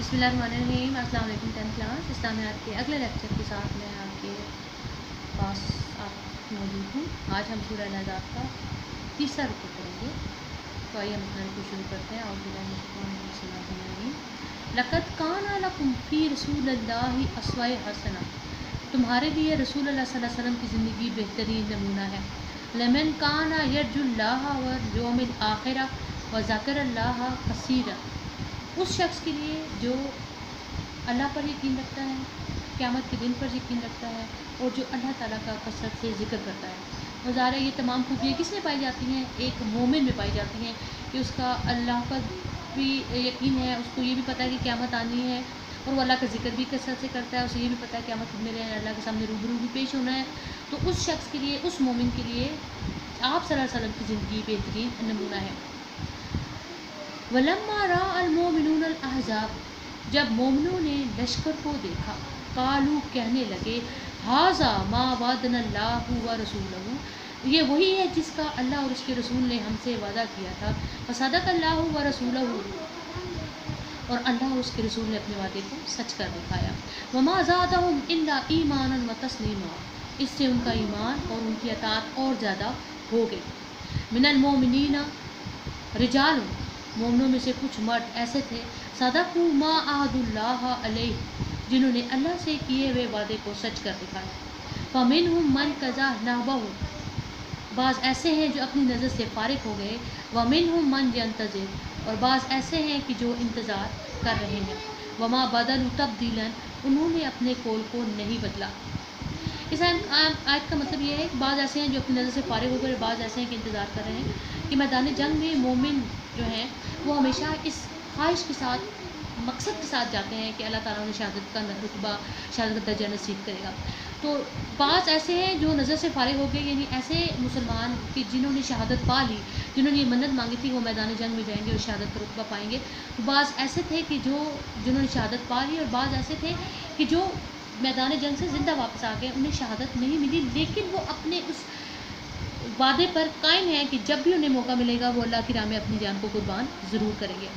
बिस्मिल्लाहिर्रहमानिर्रहीम। अस्सलाम वालेकुम 10th क्लास इस्लामियात के अगले लेक्चर के साथ मैं आपके पास मौजूद हूँ। आज हम सूरह अल-अहज़ाब का तीसरा रुकू करेंगे। तो आइए हम अपना रुकू शुरू करते हैं। लक़द काना लकुम फ़ी रसूलिल्लाहि अस्वतुन हसना, तुम्हारे लिए रसूल अल्लाह सल्लल्लाहु अलैहि वसल्लम की ज़िंदगी बेहतरीन नमूना है। लिमन काना यरजुल्लाह वल यौमिल आखिर व ज़करल्लाह कसीरा, उस शख्स के लिए जो अल्लाह पर यकीन रखता है, क़यामत के दिन पर यकीन रखता है और जो अल्लाह ताला का कसरत से ज़िक्र करता है। और ज़ाहिर ये तमाम खूबियाँ किस में पाई जाती हैं? एक मोमिन में पाई जाती हैं कि उसका अल्लाह पर भी यकीन है, उसको ये भी पता है कि क़यामत आनी है और वो अल्लाह का ज़िक्र भी कसरत से करता है। उसे ये भी पता है क़यामत मेरे अल्लाह के सामने रूबरू भी पेश होना है। तो उस शख्स के लिए, उस मोमिन के लिए आप सल्लल्लाहु अलैहि वसल्लम की ज़िंदगी बेहतरीन नमूना है। वलम्मा रअल मोमिनून अल अहज़ाब, जब मोमिनों ने लश्कर को देखा, कालू कहने लगे, हाज़ा मा वादनल्लाहु व रसूलहु, ये वही है जिसका अल्लाह और उसके रसूल ने हमसे वादा किया था। वसदक़ल्लाहु व रसूलहु, और अल्लाह और उसके रसूल ने अपने वादे को सच कर दिखाया। वमा ज़ादहुम इल्ला ईमानन व तस्लीमा, इससे उनका ईमान और उनकी अताअत और ज़्यादा हो गई। मिनल मोमिनीना रिजालुन, मोमिनों में से कुछ मर्द ऐसे थे, सदक़ू मा अहदुल्लाह अलैहि, जिन्होंने अल्लाह से किए हुए वादे को सच कर दिखाया। फ़मिनहुम मन कज़ा नहबहु, बाज़ ऐसे हैं जो अपनी नज़र से फारिग हो गए। वमिनहुम मन यंतज़िर, और बाज़ ऐसे हैं कि जो इंतज़ार कर रहे हैं। वमा बदलु तब्दीलन, उन्होंने अपने कौल को नहीं बदला। इस आयत का मतलब ये है कि बाज़ ऐसे हैं जो अपनी नज़र से फारिग हो गए, बाज़ ऐसे हैं कि इंतज़ार कर रहे हैं कि मैदान जंग में मोमिन जो हैं वो हमेशा इस ख्वाहिश के साथ, मकसद के साथ जाते हैं कि अल्लाह ताला उन्हें शहादत का रुतबा, शहादत का दर्जा नसीब करेगा। तो बाज़ ऐसे हैं जो नज़र से फारिग हो गए, यानी ऐसे मुसलमान कि जिन्होंने शहादत पा ली, जिन्होंने ये मन्नत मांगी थी वो मैदान जंग में जाएंगे और शहादत का रुतबा पाएंगे। तो बाज़ ऐसे थे कि जिन्होंने शहादत पा ली, और बाज़ ऐसे थे कि जो मैदान जंग से ज़िंदा वापस आ गए, उन्हें शहादत नहीं मिली, लेकिन वो अपने उस वादे पर कायम है कि जब भी उन्हें मौका मिलेगा वो अल्लाह की राह में अपनी जान को कुर्बान ज़रूर करेंगे।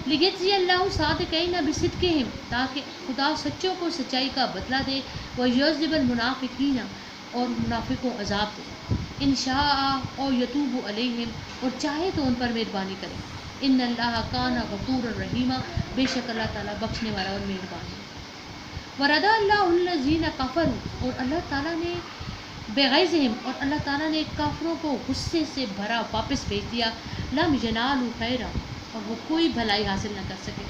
लियजज़ी अल्लाहु सादिक़ीन बिसिद्क़िहिम, ताकि खुदा सच्चों को सच्चाई का बदला दे। व युअज़्ज़िबल मुनाफ़िक़ीन, और मुनाफिकों अज़ाब दे। इन शाअ औ यतूबु अलैहिम, और चाहे तो उन पर मेहरबानी करे। इन्नल्लाह काना गफ़ूरर रहीमा, बेशक अल्लाह ताला बख्शने वाला और मेहरबान है। वरदा अल्लाहुल्लज़ीना कफ़रू, और अल्लाह ताला ने बेग़ैज़िहिम, और अल्लाह ताला ने काफिरों को गुस्से से भरा वापस भेज दिया। लम यनालू खैरा, और वो कोई भलाई हासिल न कर सके।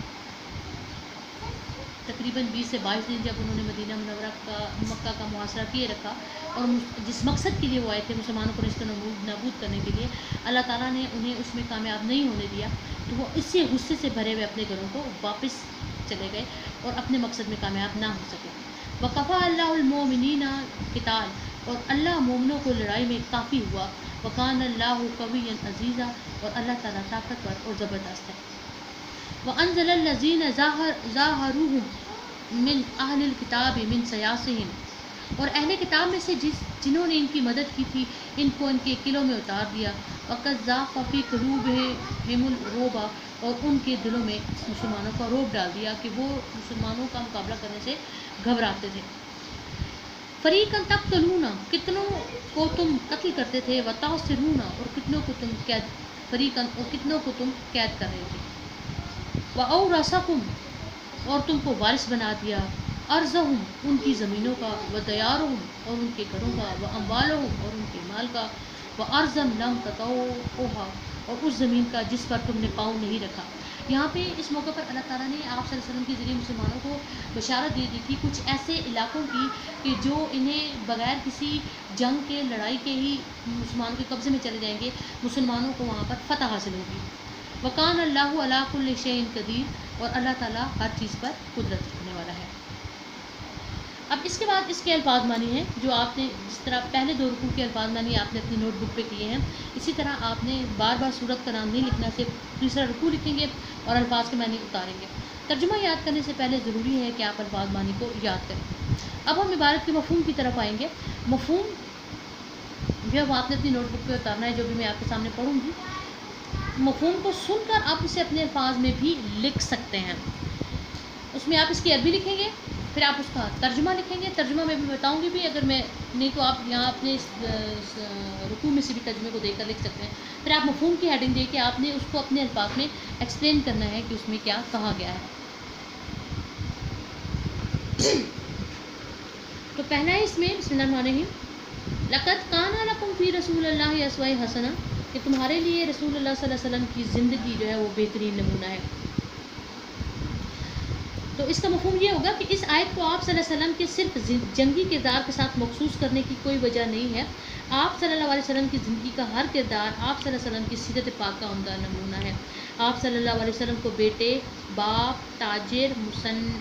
तकरीबन 20 से 22 दिन जब उन्होंने मदीना मुनव्वरा का, मक्का का मुहासरा किए रखा, और जिस मकसद के लिए वो आए थे, मुसलमानों को रिश्ते नाबूद करने के लिए, अल्लाह ताला ने उन्हें उसमें कामयाब नहीं होने दिया। तो वो इसी गुस्से से भरे हुए अपने घरों को वापस चले गए और अपने मकसद में कामयाब ना हो सके। वक़फ़ा अल्लाहुल मोमिनीना क़िताल, और अल्लाह मोमिनों को लड़ाई में काफ़ी हुआ। वकान अल्लाहु क़विय्यन अज़ीज़ा, और अल्लाह ताला ताकतवर और ज़बरदस्त है। वअंज़लल्लज़ीना ज़ाहरूहुम मिन अहलिल किताबि मिन सयासिहिम, और अहले किताब में से जिन्होंने इनकी मदद की थी, इनको इनके किलों में उतार दिया। वक़ज़्ज़ाक़ फ़ी क़ुलूबिहिमुर रूब, और उनके दिलों में मुसलमानों का रौब डाल दिया कि वो मुसलमानों का मुकाबला करने से घबराते थे। फ़रीक़न तक़्तलूना, कितनों को तुम कत्ल करते थे। व तासिरूना, और कितनों को तुम कैद, फ़रीक़न, और कितनों को तुम कैद कर रहे थे। व औरसकुम, और तुमको वारिस बना दिया। अर्ज़हुम, उनकी ज़मीनों का। व दयारुहुम, और उनके घरों का। व अम्वालुहुम, और उनके माल का। व अर्ज़म लम ततऊहा, और उस ज़मीन का जिस पर तुमने पाँव नहीं रखा। यहाँ पे इस मौके पर अल्लाह ताला ने आप सल्लल्लाहु अलैहि वसल्लम के ज़रिए मुसलमानों को बशारत दे दी थी कुछ ऐसे इलाकों की कि जो इन्हें बग़ैर किसी जंग के, लड़ाई के ही मुसलमानों के कब्ज़े में चले जाएंगे, मुसलमानों को वहाँ पर फ़तह हासिल होगी। वकान अल्लाहु अला कुल्लि शैइन क़दीर, और अल्लाह ताला हर चीज़ पर कुदरत रखने वाला है। अब इसके बाद इसके अल्फाज मानी हैं जो आपने, जिस तरह पहले 2 रुकू के अल्फाज मानी आपने अपनी नोटबुक पे किए हैं, इसी तरह आपने बार बार सूरत का नाम नहीं लिखना, सिर्फ तीसरा रुकू लिखेंगे और अल्फाज के मानी उतारेंगे। तर्जुमा याद करने से पहले ज़रूरी है कि आप अल्फाज मानी को याद करें। अब हम इबारत के मफ़हूम की तरफ आएंगे। मफ़हूम जब आपने अपनी नोटबुक पे उतारना है, जो भी मैं आपके सामने पढ़ूँगी, मफ़हूम को सुनकर आप इसे अपने अल्फाज में भी लिख सकते हैं। اس میں آپ اس کی عربی لکھیں گے، پھر آپ اس کا ترجمہ لکھیں گے. ترجمہ میں بھی بتاؤں گی بھی، اگر میں نہیں تو آپ یہاں اپنے رکوع میں سے بھی ترجمے کو دیکھ کر لکھ سکتے ہیں. پھر آپ مفہوم کی ہیڈنگ دے کے آپ نے اس کو اپنے الفاظ میں ایکسپلین کرنا ہے کہ اس میں کیا کہا گیا ہے. تو پہلا ہے اس میں بسم اللہ الرحمن الرحیم، لقد کان لکم فی رسول اللہ اسوہ حسنہ، کہ تمہارے لیے رسول اللہ صلی اللہ علیہ وسلم کی زندگی جو ہے وہ بہترین نمونہ ہے. تو اس کا مفہوم یہ ہوگا کہ اس آیت کو آپ صلی اللہ علیہ وسلم کے صرف جنگی کردار کے ساتھ مخصوص کرنے کی کوئی وجہ نہیں ہے. آپ صلی اللہ علیہ وسلم کی زندگی کا ہر کردار آپ صلی اللہ علیہ وسلم کی سیرت پاک کا عمدہ نمونہ ہے. آپ صلی اللہ علیہ وسلم کو بیٹے، باپ، تاجر،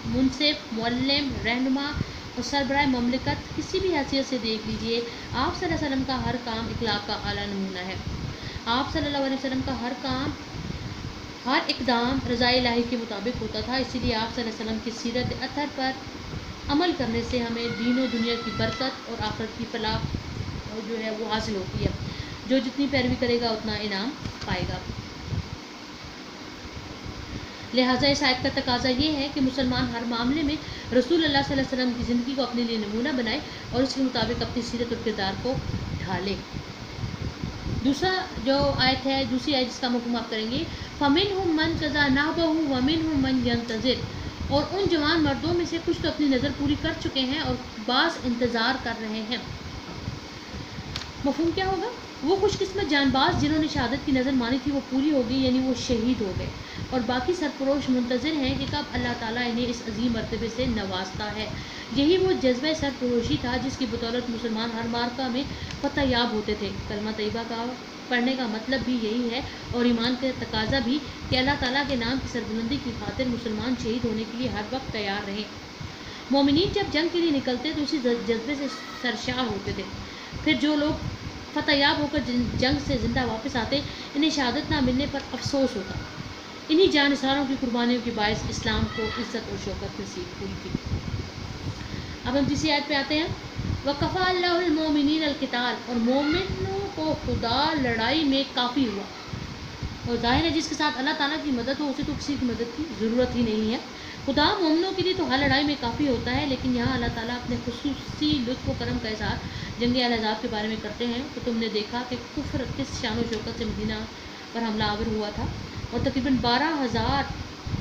منصف، معلم، رہنما اور سربراہ مملکت کسی بھی حیثیت سے دیکھ لیجئے، آپ صلی اللہ علیہ وسلم کا ہر کام اخلاق کا اعلیٰ نمونہ ہے. آپ صلی اللہ علیہ وسلم کا ہر اقدام رضا الہی کے مطابق ہوتا تھا. اسی لیے آپ صلی اللہ علیہ وسلم کی سیرت اطہر پر عمل کرنے سے ہمیں دین و دنیا کی برکت اور آخرت کی فلاح جو ہے وہ حاصل ہوتی ہے. جو جتنی پیروی کرے گا اتنا انعام پائے گا. لہٰذا اس آیت کا تقاضا یہ ہے کہ مسلمان ہر معاملے میں رسول اللہ صلی اللہ علیہ وسلم کی زندگی کو اپنے لیے نمونہ بنائے اور اس کے مطابق اپنی سیرت اور کردار کو ڈھالے. دوسری آیت جس کا مفہوم آپ کریں گے، فَمِنْهُمْ مَنْ قَضَىٰ نَحْبَهُ وَمِنْهُمْ مَنْ يَنْتَظِرُ، اور ان جوان مردوں میں سے کچھ تو اپنی نظر پوری کر چکے ہیں اور بعض انتظار کر رہے ہیں. مفہوم کیا ہوگا؟ وہ خوش قسمت جان باز جنہوں نے شہادت کی نظر مانی تھی وہ پوری ہو گئی، یعنی وہ شہید ہو گئے، اور باقی سرفروش منتظر ہیں کہ کب اللہ تعالیٰ انہیں اس عظیم مرتبے سے نوازتا ہے. یہی وہ جذبہ سرفروشی تھا جس کی بدولت مسلمان ہر معرکہ میں فتح یاب ہوتے تھے. کلمہ طیبہ کا پڑھنے کا مطلب بھی یہی ہے اور ایمان کا تقاضا بھی کہ اللہ تعالیٰ کے نام کی سربلندی کی خاطر مسلمان شہید ہونے کے لیے ہر وقت تیار رہیں. مومنین جب جنگ کے لیے نکلتے تو اسی جذبے سے سرشار ہوتے تھے. پھر جو لوگ فتح یاب ہو کر جنگ سے زندہ واپس آتے انہیں شہادت نہ ملنے پر افسوس ہوتا. انہی جان نثاروں کی قربانیوں کے باعث اسلام کو عزت اور شوکت نصیب ہوئی تھی. اب ہم تیسری آیت پہ آتے ہیں، وَكَفَى اللَّهُ الْمُؤْمِنِينَ الْقِتَالَ، اور مومنوں کو خدا لڑائی میں کافی ہوا. اور ظاہر ہے جس کے ساتھ اللہ تعالیٰ کی مدد ہو اسے تو کسی کی مدد کی ضرورت ہی نہیں ہے. خدا مومنوں کے لیے تو ہر لڑائی میں کافی ہوتا ہے، لیکن یہاں اللہ تعالیٰ اپنے خصوصی لطف و کرم کا اظہار جنگ احزاب کے بارے میں کرتے ہیں. تو تم نے دیکھا کہ کفر کس شان و شوکت سے مدینہ پر حملہ آور ہوا تھا، اور تقریباً 12,000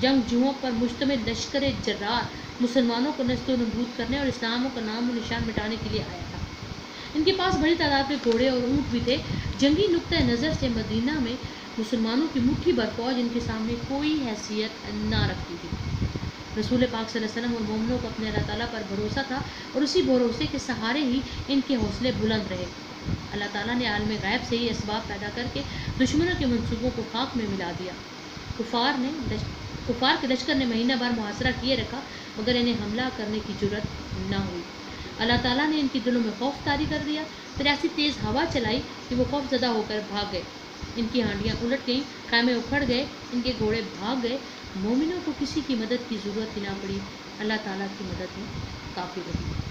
جنگجوؤں پر مشتمل لشکر جرار مسلمانوں کو نست و نبود کرنے اور اسلام کا نام و نشان مٹانے کے لیے آیا تھا. ان کے پاس بڑی تعداد میں گھوڑے اور اونٹ بھی تھے. جنگی نقطۂ نظر سے مدینہ میں مسلمانوں کی مٹھی بھر فوج ان کے سامنے کوئی حیثیت نہ رکھتی تھی. رسول پاک صلی اللہ علیہ وسلم اور مومنوں کو اپنے اللہ تعالیٰ پر بھروسہ تھا اور اسی بھروسے کے سہارے ہی ان کے حوصلے بلند رہے. اللہ تعالیٰ نے عالم غیب سے ہی اسباب پیدا کر کے دشمنوں کے منصوبوں کو خاک میں ملا دیا. کفار کے لشکر نے مہینہ بھر محاصرہ کیے رکھا مگر انہیں حملہ کرنے کی جرأت نہ ہوئی. اللہ تعالیٰ نے ان کے دلوں میں خوف طاری کر دیا، پھر ایسی تیز ہوا چلائی کہ وہ خوف زدہ ہو کر بھاگ گئے. ان کی ہانڈیاں الٹ گئیں، خیمے اکھڑ گئے، ان کے گھوڑے بھاگ گئے. مومنوں کو کسی کی مدد کی ضرورت ہی نہ پڑی، اللہ تعالیٰ کی مدد میں کافی رہی.